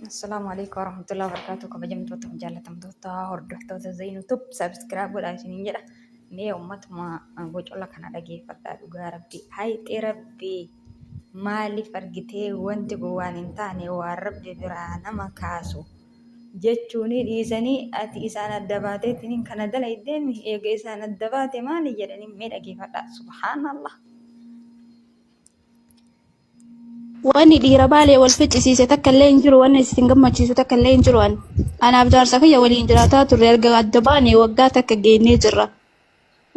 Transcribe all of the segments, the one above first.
Assalamualaikum warahmatullahi wabarakatuh. Kabajamtoota jaalatamtoota hordoftoota Zainutub subscribe godhaa isiniin jedha. Mee ummatuma bocolla kana dhageeffadhaa dhugaa rabbi. Hayxee rabbi maaliif argitee wanti kun waan hin taane waan rabbi biraa nama kaasu jechuun dhiisanii ati isaan adda baateetiin kana dalaydeen eega isaan adda baate maali jedhanii mee dhageeffadhaa subhaanallah. Wanni dhiira baalee wal ficcisiise takka illee hin jiru. Wanni isin gammachiisu takka illee hin jiru. Anaaf jaarsa kiyya waliin jiraataa turre erga adda baane waggaa takka geennee jirra.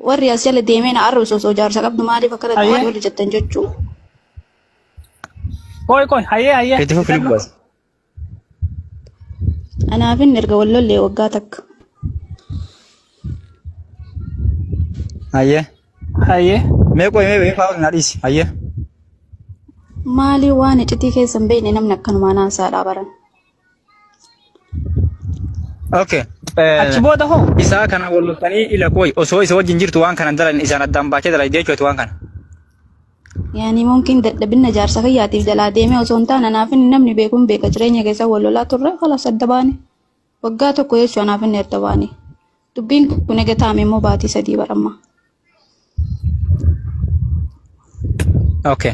Warri as jala deemee na arrabsu osoo jaarsa qabdu maaliif akkana wali jettan jechuu. Koy hayyee. Itti fufi lubbas. Anaafin erga wal lollee waggaa takka. Hayyee. Mee faawul na dhiisi. Hayyee. Maali waan iccitii keessan beekne namni akkanumaa naasaadhaa baran. Okay. Achi booda hoo? Isaa kana wal loltanii ila koy osoo isa wajjin jirtu waan kana dalan isaan addaan baachee dalaydee jechuutu waan kana. Yaani mungkin dadhabina jaarsa kiyyaatiif jalaa deemee osoo hin taane anaafin namni beekuun beeka jireenya keessa wal lolaa turre kalas adda baane. Waggaa tokko jechuun anaafin adda baane. Dubbiin kun egaa taa'ame immoo baatii 3 baramma. Okay.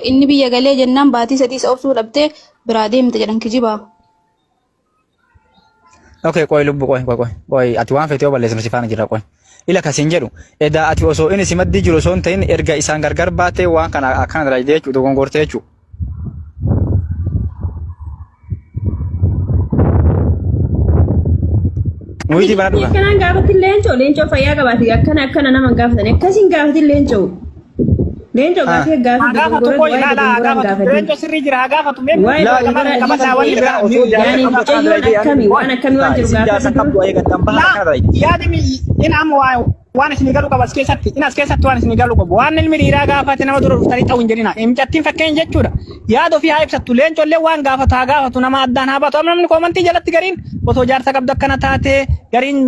Inni biyya galee jennaan baatii 3 isa obsuu dhabdee biraa deemte jedhan kijibaa. Okay, koy lubbu koy ati waan feetee balleessan si faana jira koy. Ila kasin jedhu edaa ati osoo inni si maddi jiru osoo hin ta'in erga isaan gargar baatee waan kana akkana dalaydee jechuudha gongortee jechuudha. Muitii bana dhugaa. Kanaan gaafatin leencoo fayyaa qabaate akkana nama gaafatan akkasiin gaafatin leencoo gaafii gaafatu leencoo sirrii jira gaafatu mee waan akkamii waan jiru gaafatu yaadimi ina amma waan isin galu qabas keessatti inas keessatti waan isin galu qabu waan ilmi dhiiraa gaafate nama dura dhuftanii ta'u hin jedhina himcattiin fakkeenya jechuudha yaada ofii haa ibsattu leencollee waan gaafatu nama addaan haa baatu namni koomantii jalatti gariin osoo jaarsa qabdu akkana taate gariin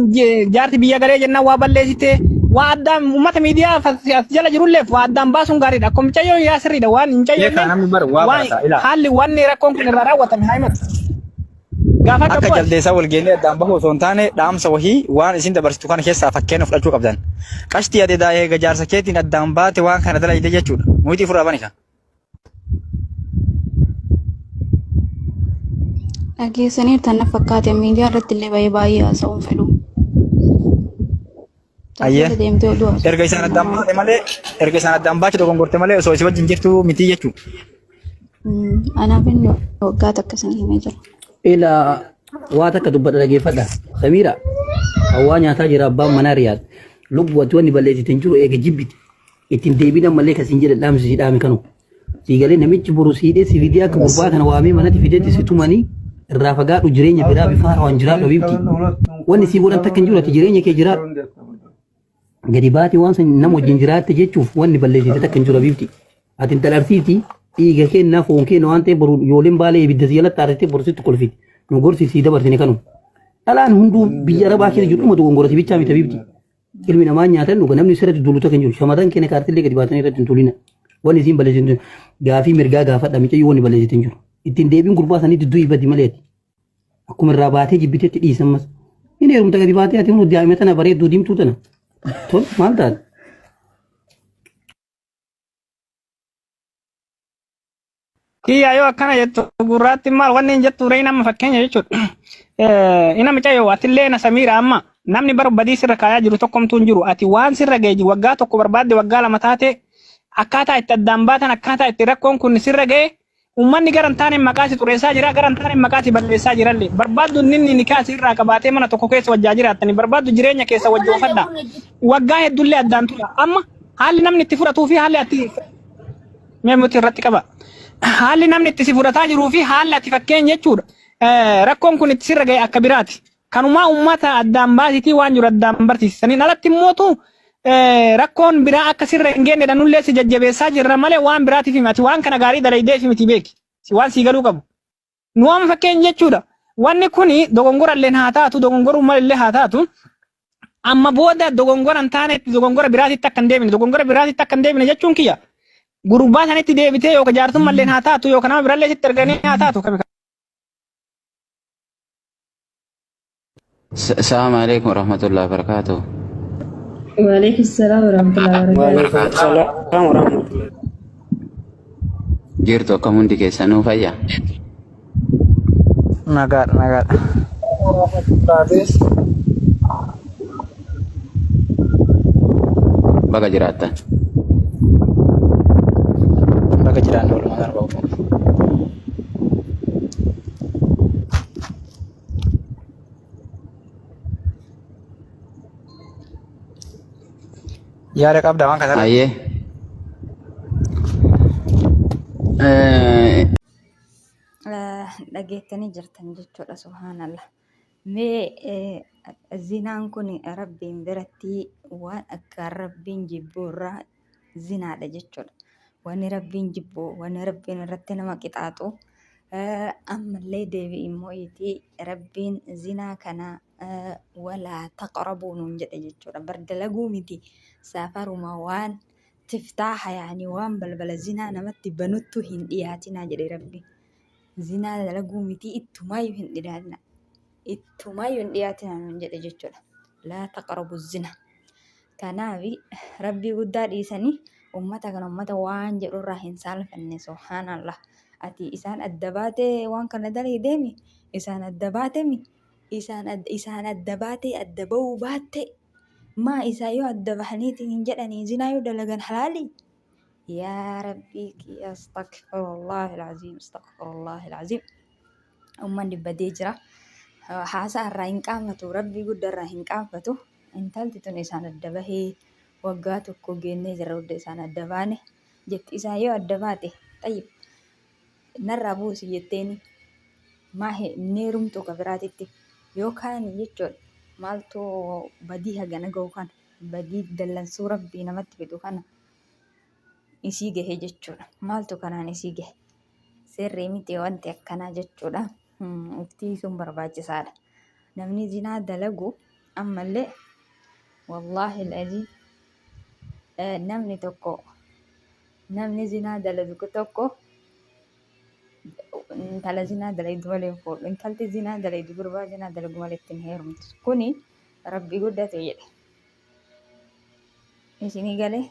jaarti biyya galee jennaan waa balleessite waa addaan uummata miidiyaa jala jirulleef waa addaan baasuun gaariidha akkuma mucayyoo yaa sirriidha waan hin cayyoo haalli wanni rakkoon kun irraa raawwatame haa himatu. Akka jaldeessaa wal geenye addaan bahuu osoo hin taane dhaamsa wahii waan isin dabarsitu kana keessaa fakkeenya fudhachuu qabdan. Qashtii adeedaa eega jaarsa keetiin addaan baate waan kana dalayde jechuudha. Muitii furraa bani kan. Dhageessanii tan fakkaate miidiyaa irratti illee baay'ee haasa'uun fedhu. Erga isaan addaan baate dogongorte malee osoo isii wajjin jirtu miti jechuudha. Anaaf inni waggaa takka isin himee jira. Ila waa takka dubbadha dhageeffadha. Samiira hawaa nyaataa jira abbaan manaa riyaad. Lubbu wanti balleessite hin jiru eega jibbiti. Ittiin deebiin ammallee kasiin jedhe dhaamsi si dhaame kanu. Siigalee namichi boru siidhee si fidee akka gurbaa kana waamee manatti fideetti si tumanii irraa fagaadhu jireenya biraa bifa haaraan jiraadhu bifti. Wanni si godhan takka hin jiru ati jireenya kee jiraadhu. Gadi baatee waan san nama wajjin jiraatte jechuuf wanni balleessite takka hin jiru bifti. Ati intalarsiiti dhiiga kennaa foon kennaa waan ta'eef boru yooleen baalee ibidda si jalatti aartee borsitti kolfiti. Nu gorsiisii dabarsine kanu. Dhalaan hunduu biyya arabaa keessa jiru dhuma dogongorati bichaa miti bifti. Ilmi namaa nyaatan dhuga namni sirratti dulu takka hin jiru. Shamarran keenya kaartillee gadi baatanii irratti hin tulina. Wanni isiin balleessitu gaafii mirgaa gaafadha micayyuu wanni balleessitu hin jiru. Ittiin deebiin gurbaa sanii didduu ibaddi maleeti. Akkuma irraa baatee jibbiteetti dhiisan mas. Inni heerumta gadi baatee ati hundi daa'ima tana bareedduu diimtuu tana. Tol maal taate? Kiyyaa yoo akkana jettu gurraatti maal wanni hin jettu ree nama fakkeenya jechuudha. Ina mucayyoo atillee na Samiira amma namni bara badii sirra kaayaa jiru tokkomtuu hin jiru ati waan sirra ga'e waggaa tokko barbaadde waggaa lama taate akkaataa itti addaan baatan akkaataa itti rakkoon kun sirra ga'e ummanni garan taane maqaasi xureessaa jira garan taane maqaasi balleessaa jirallee barbaaddu ninni nikaasi irraa qabaatee mana tokko keessa wajjaa jiraattani barbaaddu jireenya keessa wajjoofadha waggaa heddullee addaan tura amma haalli namni itti fudhatuu fi haalli ati meemuti irratti qaba haalli namni itti si fudhataa jiruu fi haalli ati fakkeenya jechuudha rakkoon kun itti sirra ga'e akka biraati kanumaa ummata addaan baasitii waan jiru addaan barsiisaniin alatti immootu rakkoon biraa akka sirra hin geenye dhanullee si jajjabeessaa jirra malee waan biraatiif himati waan kana gaarii dalaydee fi miti beeki waan sii galuu qabu nu waan fakkeenya jechuudha wanni kuni dogongorallee haa taatu dogongorummallee haa taatu amma booda dogongora hin taanetti dogongora biraatitti akka hin deemine dogongora biraatitti akka hin deemine jechuun kiyya gurbaa sanitti deebitee yookaan jaartummallee haa taatu yookaan nama birallee sitti erganii haa taatu. السلام عليكم ورحمة الله وبركاته. وعليكم السلام ورحمة الله وبركاته. Waalaikum salam warahmatullahi. جيرتو كموندي كيسانو فيا. Nagaa. بقى جراتا. Baga jiraan dulu makan bau. Yaada qabda waan kana. أيه. dhageettanii jirtan jechuudha subhaanallah. Mee zinaan kun rabbiin biratti waan akka rabbiin jibbuurraa zinaadha jechuudha. Wanni rabbiin jibbu, wanni rabbiin irratti nama qixaaxu ammallee deebi'i immoo itti rabbiin zinaa kana walaa taqrabuu nuun jedhe jechuudha. Bardalaguu miti safaruma waan tiftaaha yaani waan balbala zinaa namatti banuttu hin dhiyaatinaa jedhe rabbi. Zinaa dalaguu miti ittumaayyuu hin dhiyaatina. Ittumaayyuu hin dhiyaatina nuun jedhe jechuudha. Laa taqrabu zina. Kanaaf rabbii guddaa dhiisanii ummata kana ummata waan jedhurraa hin saalfanne subhaanallah. Ati isaan adda baatee waan kana dalii deemi. Isaan adda baatemi. Isaan adda baatee adda ba'uu baatte. Maa isaa yoo adda bahaniitiin hin jedhanii zinaa yoo dalagan halaali. يا ربي أستغفر الله العظيم استغفر الله العظيم أمان دبدي جرا حاسة الرهين قامتو ربي قد الرهين قامتو انتالتي تون إسان الدبهي وقاتو كوغيني جرود إسان الدباني جت إسان يو الدباتي طيب نرابو سيجتيني ما هي نيرمتو كبراتي يو كان يجول مالتو بديها غنقو كان بدي دلن سورة بينامت بدو كان isii gahe jechuudha. Maaltu kanaan isii gahe? Sirrii miti wanti akkanaa jechuudha. Uftii sun barbaachisaadha. Namni zinaa dalagu ammallee wallaahi alazim namni zinaa dalagu tokko intala zinaa dalaydu malee hin fuudhu. Intalti zinaa dalaydu gurbaa zinaa dalagu malee ittiin heerumtu. Kuni rabbi guddatu jedhe. Isinii galee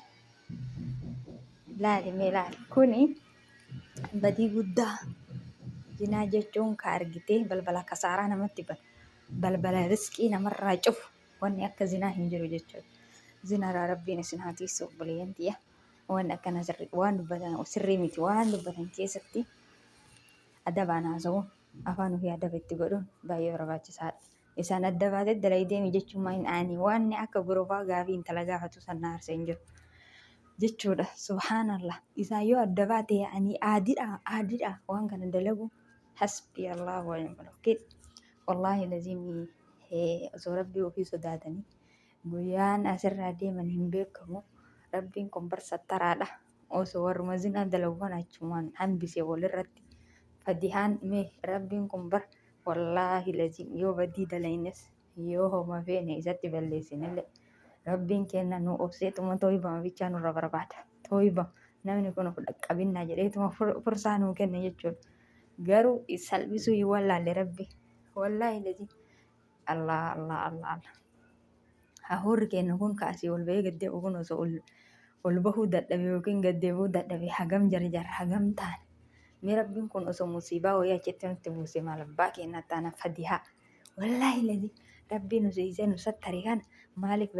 laali kuni badii guddaa zinaa jechuun ka argitee balbala kasaaraa namatti balbala riskii namarraa cufu wanni akka zinaa hin jiru jechuudha. Zinaadhaa rabbiin isin haa tiisu obboleeyyantiya. Waan akkana waan dubbatan sirrii miti waan dubbatan keessatti adabaan haasa'uun afaan ofii adaba itti godhuun baay'ee barbaachisaadha. Isaan adda baatee dalay deemi jechuun maa hin aanii waan akka gurufaa gaafii intala gaafatu sanna harsee hin jiru. jechuudha subhaanallah isaa yoo adda baate yaa'anii aadiidha waan kana dalagu hasbi allah wa ni'mal wakiil wallaahi lazimii osoo rabbii ofii sodaatanii guyyaan asirraa deeman hin beekamu rabbiin kun barsattaraadha osoo warruma zinaa dalaguun achumaan hambise walirratti fadihaan mee rabbiin kun bar wallaahi lazim yoo badii dalaynes yoo homa feene isatti balleessinillee rabbiin kenna nu obseetuma tooyibama bichaa nurra barbaada. Tooyibama namni kun of dhaqqabinnaa jedheetuma fursaa nuu kenna jechuudha. Garuu salphisuu hin wallaalle rabbi. Wallaahi lazi Allah. Hafuurri kenna kun kaasii ol bahee gaddeebi'u kun osoo ol bahuu dadhabe yookiin gaddeebi'uu dadhabe hagam jarjar hagam taane. Mee rabbiin kun osoo musiibaa wayii achitti nutti buuse maal abbaa kennaa taana fadihaa. Wallaahi lazi rabbii nu seeyisee nu sattare kana maaliif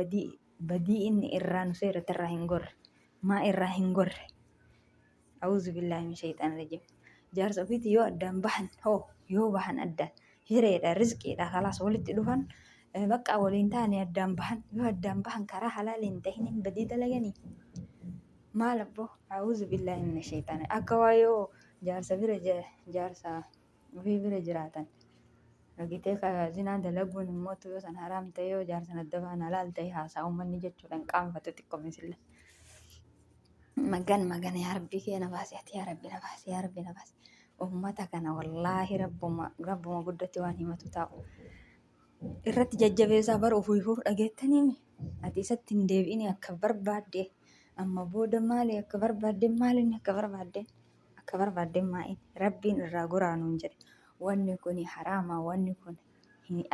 badii inni irraa nu seerate irraa hin gorre maa irraa hin gorre a'uuzu billaahi min shayxaani rajiim jaarsa ofiiti yoo addaan bahan yoo bahan addaan hireedha rizqiidha kalaas walitti dhufan bakka waliin taane addaan bahan yoo addaan bahan karaa halaaliin tahiniin badii dalaganii maal abboo a'uuzu billaahi min shayxaani akka waa yoo jaarsa ofii bira jiraatan Ragitee ka zinaa dalaguun immoo yoo san haraam ta'e yoo jaarsan adda baan halaal ta'e haasaa uummanni jechuudha hin qaanfatu xiqqoomisille. Magan yaa rabbii kee na baase ati yaa rabbi na baase. Uummata kana wallaahi rabbuma guddatti waan himatu taa'u. Irratti jajjabeessaa bara ofuufuuf dhageettanii ati isatti hin deebi'ini akka barbaadde Amma booda maali akka barbaadden maalinni akka barbaadden maa'in rabbiin irraa goraa nuun jedhe. Wanni kun haraama wanni kun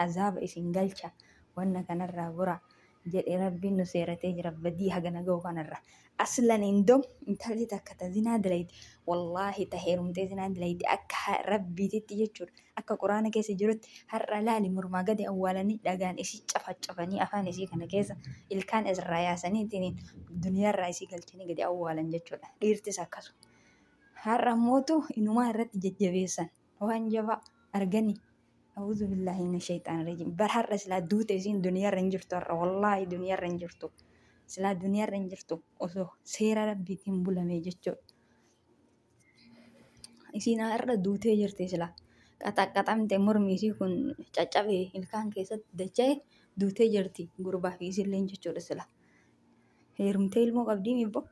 azaaba isin galcha wanna kanarraa goraa jedhe rabbiin nu seeratee jira badii hagana ga'u kanarra. Aslan indom intalli takka ta zinaa dalayti wallaahi ta heerumtee zinaa dalayti akka rabbiititti jechuudha. Akka quraana keessa jirutti har'a laali mormaa gadi awwaalanii dhagaan isii cafacafanii afaan isii kana keessa ilkaan irraa yaasanii duniyaarraa isii galchanii gadi awwaalan jechuudha. Dhiirtis akkasuma. Har'a mootu inumaa irratti jajjabeessan waan jabaa arganii. أعوذ بالله من الشيطان الرجيم بل هر سلا دوت إزين دنيا رنجرتو والله دنيا رنجرتو سلا دنيا رنجرتو أسو سير ربي تنبولا ميجتشو إسينا هر دوت جرتي سلا قطعم تمر ميسي كن چاچابي إلكان كيسات دچاي دوت جرتي غربا في سلين جتشو سلا هيرمتي المو قبدي ميبو